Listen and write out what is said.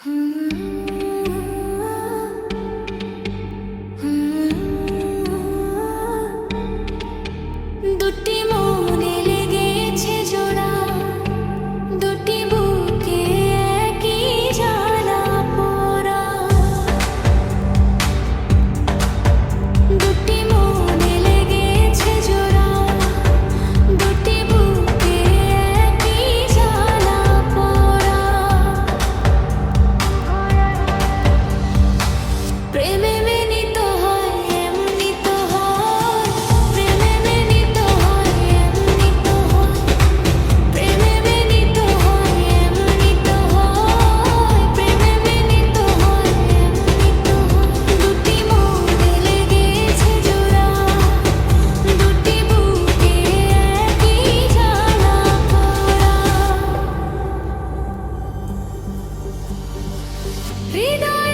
দুটি মনে লেগেছে জোড়া, দুটি বুকে একই জ্বালা পোড়া। দুটি মনে লেগেছে জোড়া, দুটি বুকে একই জ্বালা পোড়া। প্রেমে মিলিত হয় এমনি তো হয়, প্রেমে মিলিত হয় এমনি তো হয়, প্রেমে মিলিত হয় এমনি তো হয়, প্রেমে মিলিত হয় এমনি তো হয়। দুটি মনে লেগেছে জোড়া, দুটি বুকে একই জ্বালা পোড়া। হৃদয়